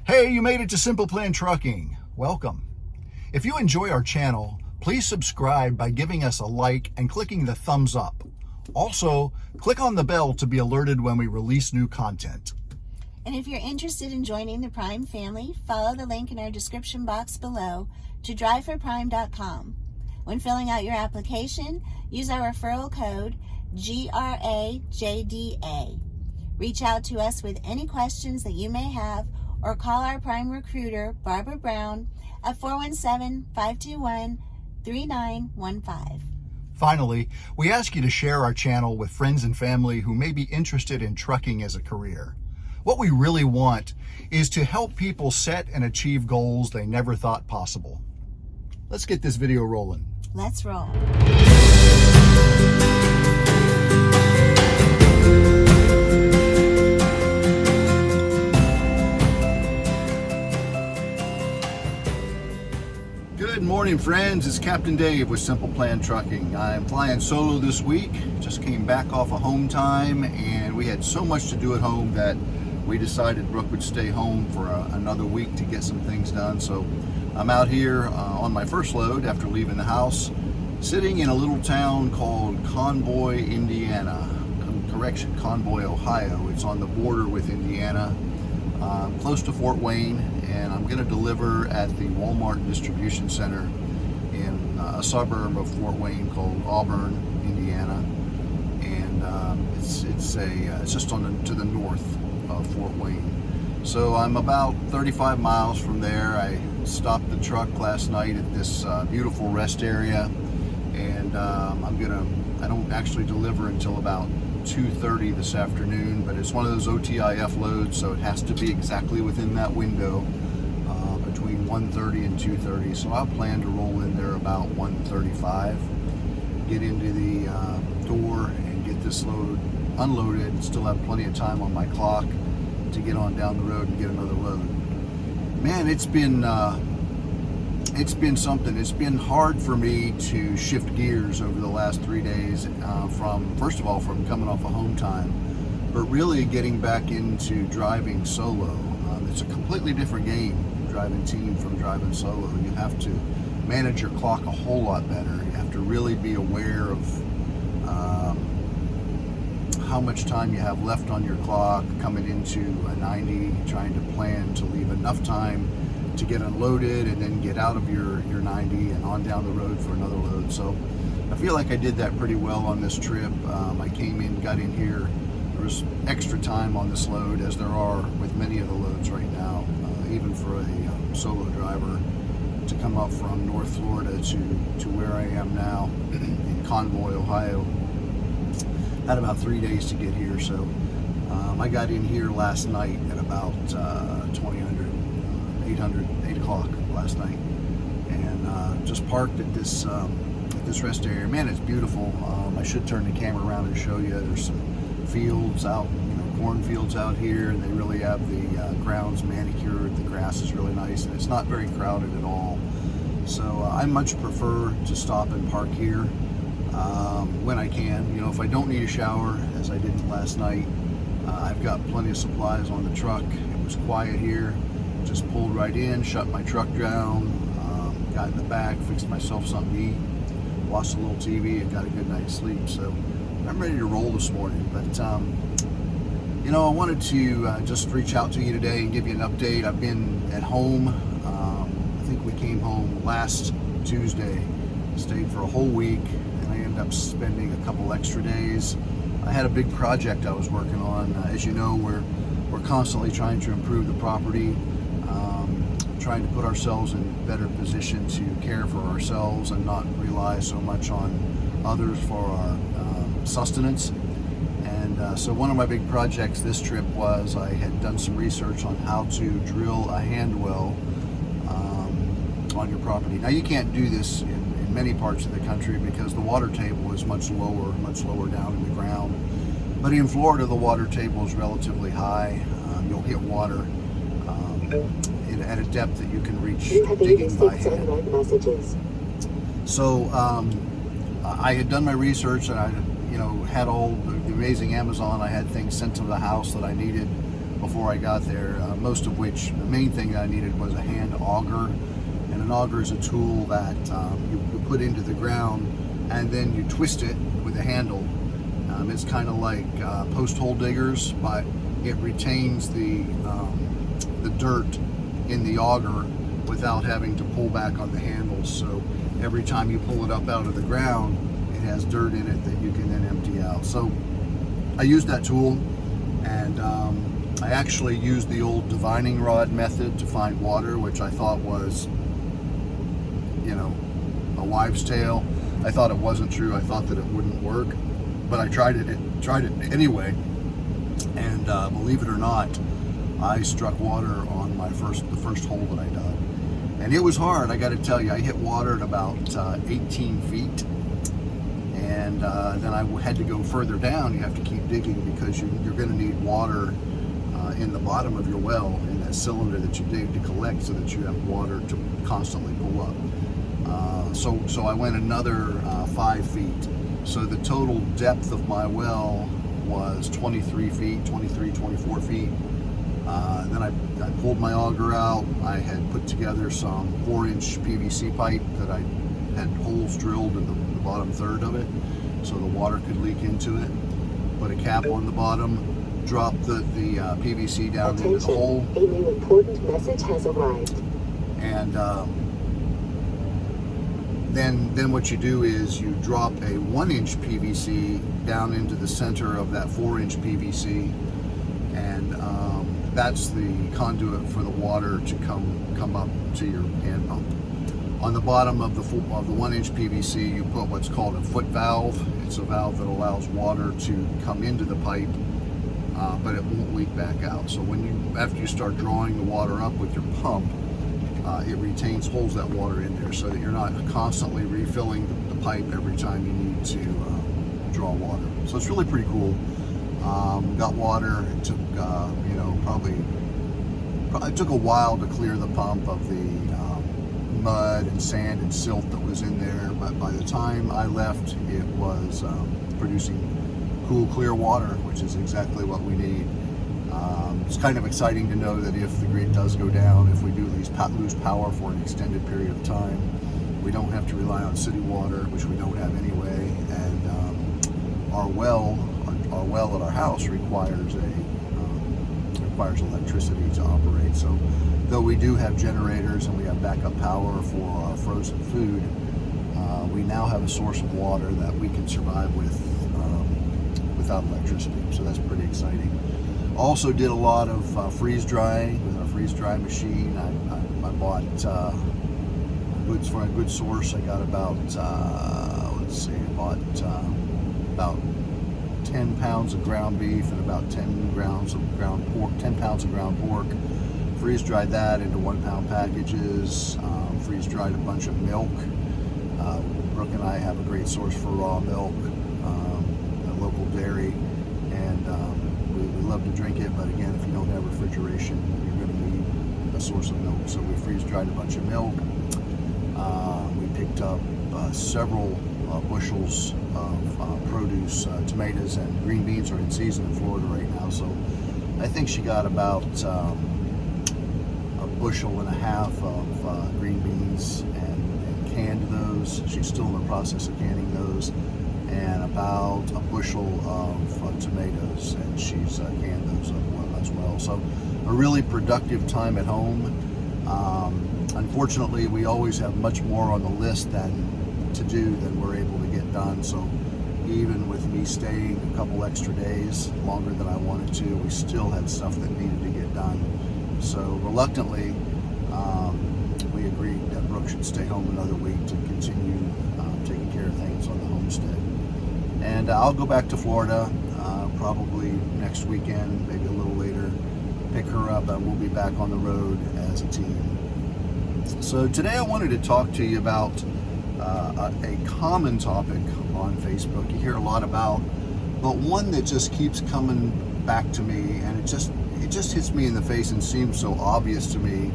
Hey, you made it to Simple Plan Trucking. Welcome. If you enjoy our channel, please subscribe by giving us a like and clicking the thumbs up. Also, click on the bell to be alerted when we release new content. And if you're interested in joining the Prime family, follow the link in our description box below to driveforprime.com. When filling out your application, use our referral code GRAJDA. Reach out to us with any questions that you may have or call our Prime recruiter, Barbara Brown, at 417-521-3915. Finally, we ask you to share our channel with friends and family who may be interested in trucking as a career. What we really want is to help people set and achieve goals they never thought possible. Let's get this video rolling. Let's roll. Good morning, friends. It's Captain Dave with Simple Plan Trucking. I'm flying solo this week. Just came back off of home time, and we had so much to do at home that we decided Brooke would stay home for another week to get some things done. So I'm out here on my first load after leaving the house, sitting in a little town called Convoy, Indiana. Convoy, Ohio. It's on the border with Indiana, close to Fort Wayne, and I'm going to deliver at the Walmart distribution center in a suburb of Fort Wayne called Auburn, Indiana, and it's just to the north of Fort Wayne. So I'm about 35 miles from there. I stopped the truck last night at this beautiful rest area, and I don't actually deliver until about 2:30 this afternoon, but it's one of those OTIF loads, so it has to be exactly within that window between 1:30 and 2:30. So I'll plan to roll in there about 1:35, get into the door and get this load unloaded, still have plenty of time on my clock to get on down the road and get another load. Man, it's been something. It's been hard for me to shift gears over the last 3 days, first of all, from coming off of home time, but really getting back into driving solo. It's a completely different game, driving team from driving solo. You have to manage your clock a whole lot better. You have to really be aware of how much time you have left on your clock coming into a 90, trying to plan to leave enough time to get unloaded and then get out of your 90 and on down the road for another load. So I feel like I did that pretty well on this trip. I got in here. There was extra time on this load, as there are with many of the loads right now, even for a solo driver to come up from North Florida to where I am now in Convoy, Ohio. Had about 3 days to get here, so I got in here last night at about 8 o'clock last night, and just parked at this rest area. Man, it's beautiful. I should turn the camera around and show you. There's some fields out, cornfields out here, and they really have the grounds manicured. The grass is really nice, and it's not very crowded at all. So I much prefer to stop and park here when I can. If I don't need a shower, as I didn't last night, I've got plenty of supplies on the truck. It was quiet here. Just pulled right in, shut my truck down, got in the back, fixed myself something to eat, watched a little TV, and got a good night's sleep. So I'm ready to roll this morning. But I wanted to just reach out to you today and give you an update. I've been at home. I think we came home last Tuesday, stayed for a whole week, and I ended up spending a couple extra days. I had a big project I was working on. As you know, we're constantly trying to improve the property, trying to put ourselves in better position to care for ourselves and not rely so much on others for our sustenance. And so one of my big projects this trip was I had done some research on how to drill a hand well on your property. Now, you can't do this in many parts of the country because the water table is much lower down in the ground. But in Florida, the water table is relatively high. You'll hit water at a depth that you can reach digging by hand. So I had done my research, and I had all the amazing Amazon. I had things sent to the house that I needed before I got there, most of which, the main thing I needed was a hand auger. And an auger is a tool that you put into the ground and then you twist it with a handle. It's kind of like post hole diggers, but it retains the dirt in the auger without having to pull back on the handles. So every time you pull it up out of the ground, it has dirt in it that you can then empty out. So I used that tool, and I actually used the old divining rod method to find water, which I thought was, you know, a wives' tale. I thought it wasn't true. I thought that it wouldn't work, but I tried it anyway, and believe it or not, I struck water on the first hole that I dug, and it was hard. I got to tell you, I hit water at about 18 feet, and then I had to go further down. You have to keep digging because you're going to need water in the bottom of your well, in that cylinder that you dig to collect, so that you have water to constantly pull up. So I went another 5 feet. So the total depth of my well was 23 feet, 24 feet. Then I pulled my auger out. I had put together some 4-inch PVC pipe that I had holes drilled in the bottom third of it, so the water could leak into it. Put a cap on the bottom, drop the PVC down into the hole. A new important message has arrived. And then what you do is you drop a 1-inch PVC down into the center of that 4-inch PVC, and that's the conduit for the water to come up to your hand pump. On the bottom of the 1-inch PVC, you put what's called a foot valve. It's a valve that allows water to come into the pipe, but it won't leak back out. So after you start drawing the water up with your pump, it holds that water in there, so that you're not constantly refilling the pipe every time you need to draw water. So it's really pretty cool. Got water. It took probably it took a while to clear the pump of the mud and sand and silt that was in there, but by the time I left, it was producing cool, clear water, which is exactly what we need. It's kind of exciting to know that if the grid does go down, if we do lose power for an extended period of time, we don't have to rely on city water, which we don't have anyway, and our well at our house requires electricity to operate. So though we do have generators and we have backup power for our frozen food, we now have a source of water that we can survive with without electricity. So that's pretty exciting. Also did a lot of freeze drying with our freeze dry machine. I bought goods from a good source. I got about about 10 pounds of ground beef and about 10 pounds of ground pork. Freeze dried that into 1-pound packages. Freeze dried a bunch of milk. Brooke and I have a great source for raw milk, a local dairy, and we love to drink it, but again, if you don't have refrigeration, you're going to need a source of milk. So we freeze dried a bunch of milk. We picked up several bushels of produce. Tomatoes and green beans are in season in Florida right now, so I think she got about a bushel and a half of green beans and canned those. She's still in the process of canning those, and about a bushel of tomatoes, and she's canned those as well. So a really productive time at home. Unfortunately, we always have much more on the list to do than we're able to get done. So even with me staying a couple extra days longer than I wanted to, we still had stuff that needed to get done. So reluctantly, we agreed that Brooke should stay home another week to continue taking care of things on the homestead. And I'll go back to Florida probably next weekend, maybe a little later, pick her up, and we'll be back on the road as a team. So today I wanted to talk to you about a common topic on Facebook you hear a lot about, but one that just keeps coming back to me, and it just hits me in the face and seems so obvious to me,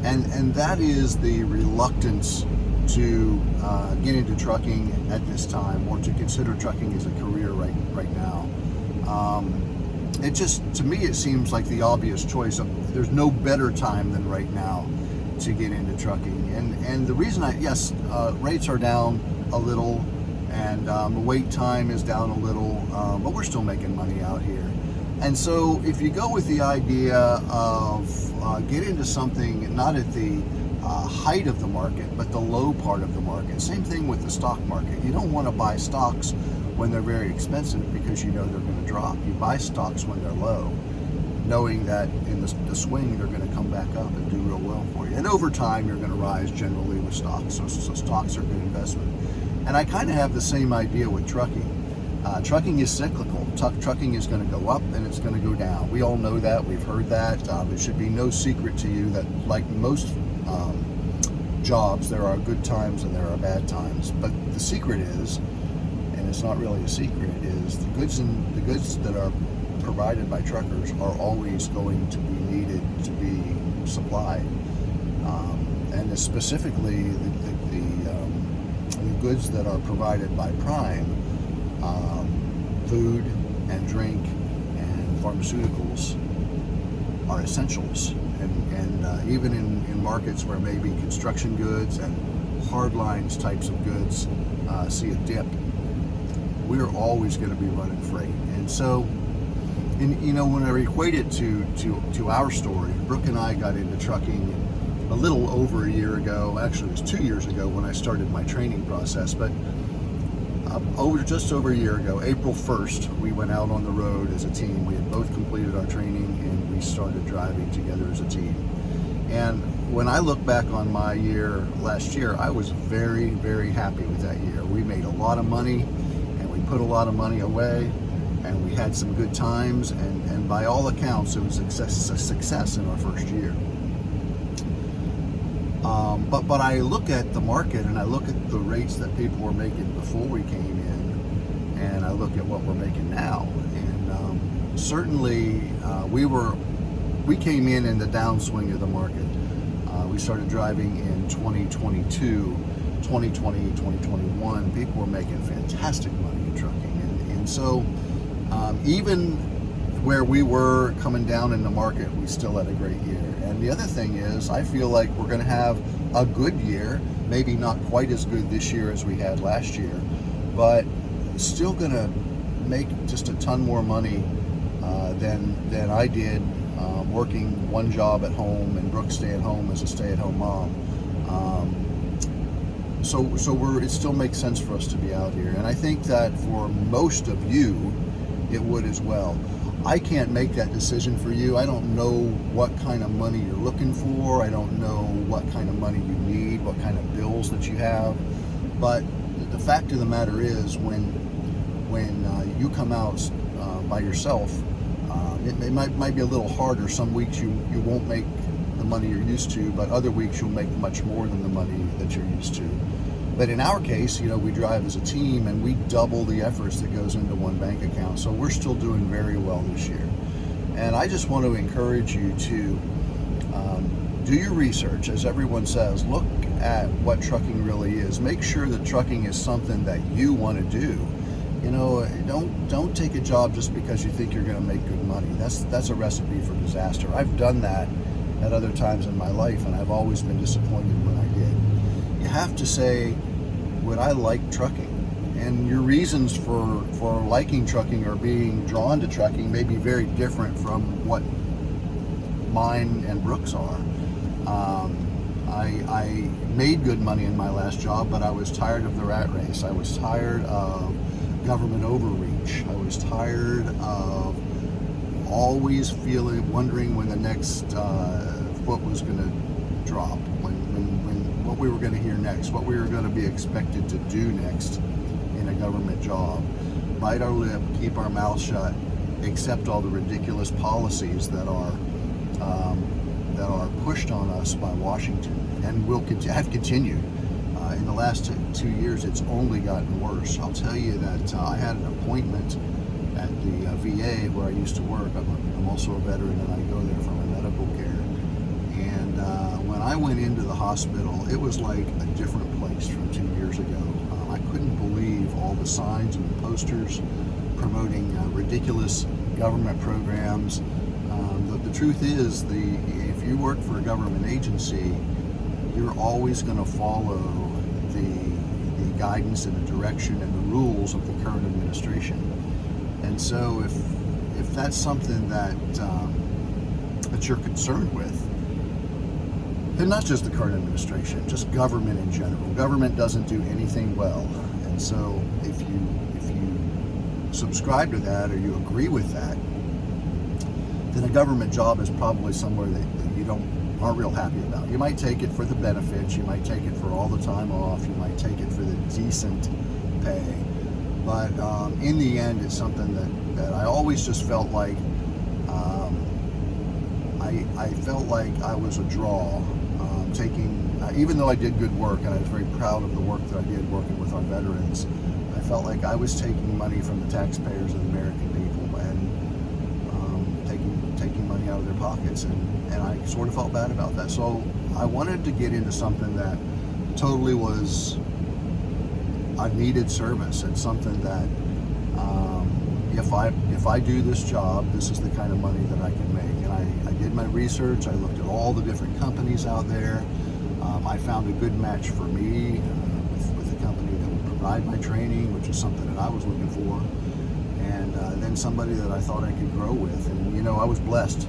and that is the reluctance to get into trucking at this time, or to consider trucking as a career right now. it just, to me, it seems like the obvious choice. There's no better time than right now to get into trucking. And the reason rates are down a little, and the wait time is down a little, but we're still making money out here. And so if you go with the idea of get into something not at the height of the market, but the low part of the market. Same thing with the stock market. You don't want to buy stocks when they're very expensive because you know they're going to drop. You buy stocks when they're low, knowing that in the swing they're going to come back up and do real well for you. And over time you're going to rise generally with stocks. So stocks are a good investment. And I kind of have the same idea with trucking. Trucking is cyclical. Trucking is going to go up and it's going to go down. We all know that. We've heard that. It should be no secret to you that, like most jobs, there are good times and there are bad times. But the secret is, and it's not really a secret, is the goods that are provided by truckers are always going to be needed to be supplied. And specifically the goods that are provided by Prime, food and drink and pharmaceuticals, are essentials. And even in markets where maybe construction goods and hard lines types of goods see a dip, we're always going to be running freight. And so, when I equate it to our story, Brooke and I got into trucking a little over a year ago. Actually, it was 2 years ago when I started my training process. But just over a year ago, April 1st, we went out on the road as a team. We had both completed our training and we started driving together as a team. And when I look back on my year last year, I was very, very happy with that year. We made a lot of money and we put a lot of money away and we had some good times, and by all accounts, it was a success in our first year. But I look at the market and I look at the rates that people were making before we came in, and I look at what we're making now. And certainly we came in the downswing of the market. We started driving in 2022, 2020, 2021. People were making fantastic money in trucking. And so even where we were coming down in the market, we still had a great year. And the other thing is, I feel like we're going to have a good year, maybe not quite as good this year as we had last year, but still going to make just a ton more money than I did working one job at home and Brooke staying home as a stay-at-home mom. So it still makes sense for us to be out here. And I think that for most of you, it would as well. I can't make that decision for you. I don't know what kind of money you're looking for. I don't know what kind of money you need, what kind of bills that you have. But the fact of the matter is, when you come out by yourself, it might be a little harder. Some weeks you won't make the money you're used to, but other weeks you'll make much more than the money that you're used to. But in our case, we drive as a team and we double the efforts that goes into one bank account. So we're still doing very well this year. And I just want to encourage you to do your research. As everyone says, look at what trucking really is. Make sure that trucking is something that you want to do. Don't take a job just because you think you're going to make good money. That's a recipe for disaster. I've done that at other times in my life, and I've always been disappointed when I did. You have to say, would I like trucking? And your reasons for liking trucking or being drawn to trucking may be very different from what mine and Brooke's are. I made good money in my last job, but I was tired of the rat race. I was tired of government overreach. I was tired of always wondering when the next foot was going to drop, when what we were going to hear next, what we were going to be expected to do next in a government job. Bite our lip, keep our mouth shut, accept all the ridiculous policies that are pushed on us by Washington, and have continued. In the last 2 years, it's only gotten worse. I'll tell you that I had an appointment at the VA where I used to work. I'm also a veteran, and I go there for my medical care. And when I went into the hospital, it was like a different place from 2 years ago. I couldn't believe all the signs and the posters promoting ridiculous government programs. The truth is, if you work for a government agency, you're always going to follow the guidance and the direction and the rules of the current administration. And so if that's something that you're concerned with, and not just the current administration, just government in general. Government doesn't do anything well. And so if you subscribe to that or you agree with that, then a government job is probably somewhere that you aren't real happy about. You might take it for the benefits, you might take it for all the time off, you might take it for the decent pay. But in the end, it's something that I always just felt like I felt like I was a draw, even though I did good work and I was very proud of the work that I did working with our veterans. I felt like I was taking money from the taxpayers of the American people and taking money out of their pockets, and I sort of felt bad about that. So I wanted to get into something that totally was a needed service, and something that if I do this job, this is the kind of money that I can make. And I did my research. I looked at all the different companies out there. I found a good match for me with a company that would provide my training, which is something that I was looking for, and then somebody that I thought I could grow with. And I was blessed.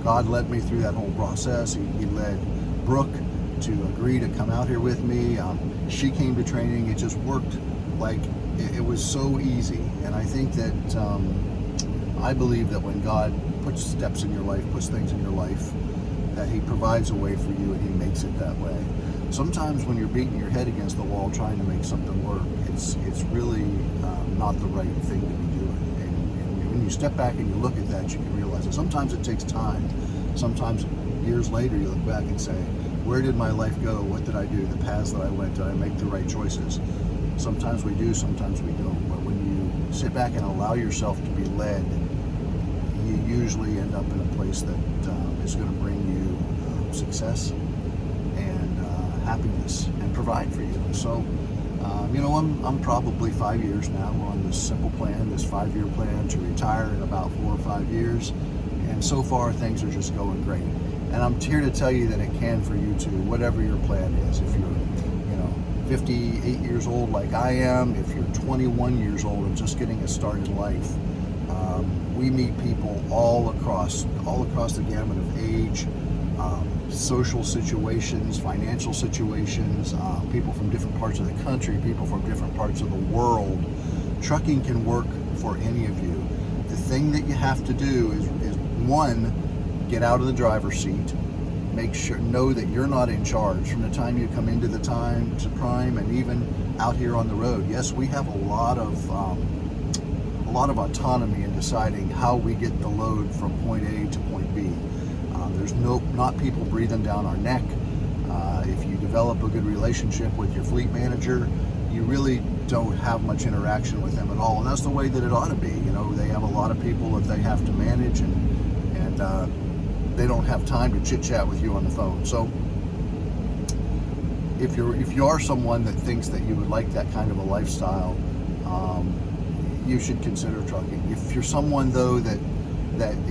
God led me through that whole process. He led Brooke to agree to come out here with me. She came to training. It just worked like it was so easy. And I think that I believe that when God puts steps in your life, puts things in your life, that He provides a way for you, and He makes it that way. Sometimes when you're beating your head against the wall trying to make something work, it's really not the right thing to be doing. And when you step back and you look at that, you can realize that sometimes it takes time. Sometimes years later you look back and say, where did my life go? What did I do? The paths that I went, did I make the right choices? Sometimes we do, sometimes we don't. But when you sit back and allow yourself to be led, you usually end up in a place that is going to bring you success and happiness and provide for you. So, I'm probably 5 years now. We're on this simple plan, this 5-year plan to retire in about 4 or 5 years. And so far, things are just going great. And I'm here to tell you that it can for you too, whatever your plan is. If you're 58 years old like I am, if you're 21 years old and just getting a start in life, we meet people all across the gamut of age, social situations, financial situations, people from different parts of the country, people from different parts of the world. Trucking can work for any of you. The thing that you have to do is one, get out of the driver's seat. Know that you're not in charge from the time you come into the time to Prime, and even out here on the road. Yes, we have a lot of autonomy in deciding how we get the load from point A to point B. There's not people breathing down our neck. If you develop a good relationship with your fleet manager, you really don't have much interaction with them at all, and that's the way that it ought to be. They have a lot of people that they have to manage, and they don't have time to chit chat with you on the phone. So if you are someone that thinks that you would like that kind of a lifestyle, you should consider trucking. If you're someone though that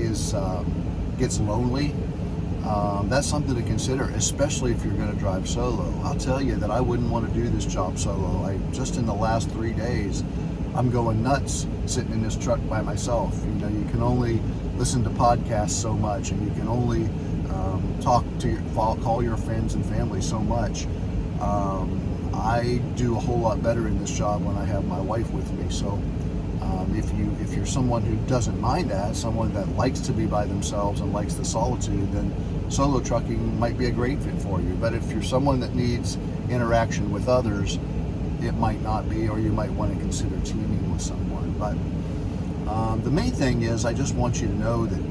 gets lonely, that's something to consider, especially if you're going to drive solo. I'll tell you that I wouldn't want to do this job solo. Just in the last 3 days, I'm going nuts sitting in this truck by myself. You can only listen to podcasts so much, and you can only call your friends and family so much. I do a whole lot better in this job when I have my wife with me. So if you're someone who doesn't mind that, someone that likes to be by themselves and likes the solitude, then solo trucking might be a great fit for you. But if you're someone that needs interaction with others, it might not be, or you might want to consider teaming with someone. But the main thing is, I just want you to know that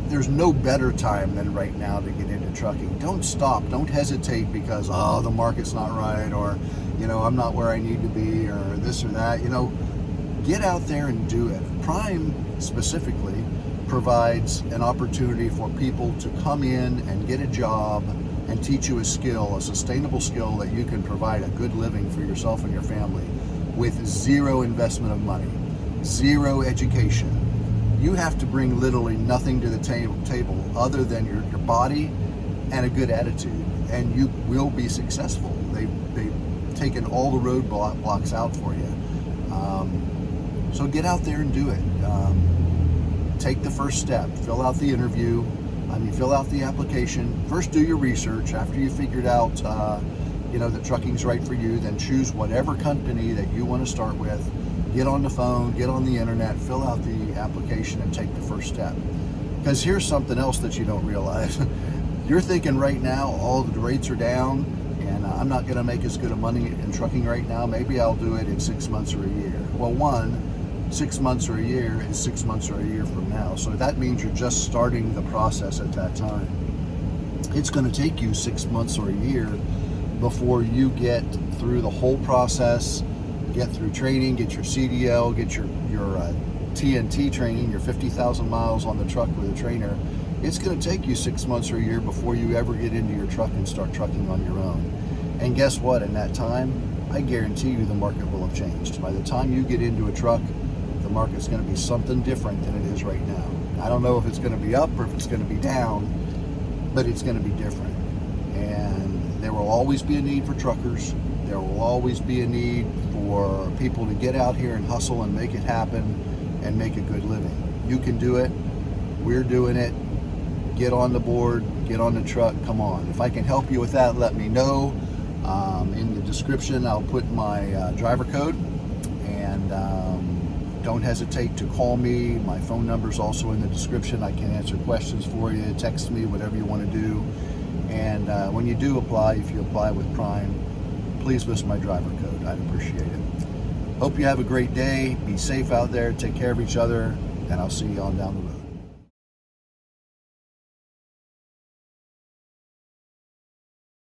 there's no better time than right now to get into trucking. Don't stop. Don't hesitate because, the market's not right, or, I'm not where I need to be, or this or that. Get out there and do it. Prime specifically provides an opportunity for people to come in and get a job and teach you a skill, a sustainable skill that you can provide a good living for yourself and your family with zero investment of money. zero education. You have to bring literally nothing to the table other than your body and a good attitude, and you will be successful. They've taken all the roadblocks out for you. So get out there and do it. Take the first step. Fill out the interview. Fill out the application. First, do your research. After you figured out, that trucking's right for you, then choose whatever company that you want to start with. Get on the phone, get on the internet, fill out the application, and take the first step. Because here's something else that you don't realize. You're thinking right now, all the rates are down, and I'm not going to make as good of money in trucking right now. Maybe I'll do it in 6 months or a year. Well, 6 months or a year is 6 months or a year from now. So that means you're just starting the process at that time. It's going to take you 6 months or a year before you get through the whole process, get through training, get your CDL, get your TNT training, your 50,000 miles on the truck with a trainer. It's going to take you 6 months or a year before you ever get into your truck and start trucking on your own. And guess what? In that time, I guarantee you the market will have changed. By the time you get into a truck, the market's going to be something different than it is right now. I don't know if it's going to be up or if it's going to be down, but it's going to be different. And there will always be a need for truckers. There will always be a need for people to get out here and hustle and make it happen and make a good living. You can do it. We're doing it. Get on the board. Get on the truck. Come on. If I can help you with that, let me know. In the description, I'll put my driver code. And don't hesitate to call me. My phone number is also in the description. I can answer questions for you. Text me, whatever you want to do. And when you do apply, if you apply with Prime, please list my driver code. I'd appreciate it. Hope you have a great day. Be safe out there. Take care of each other. And I'll see you on down the road.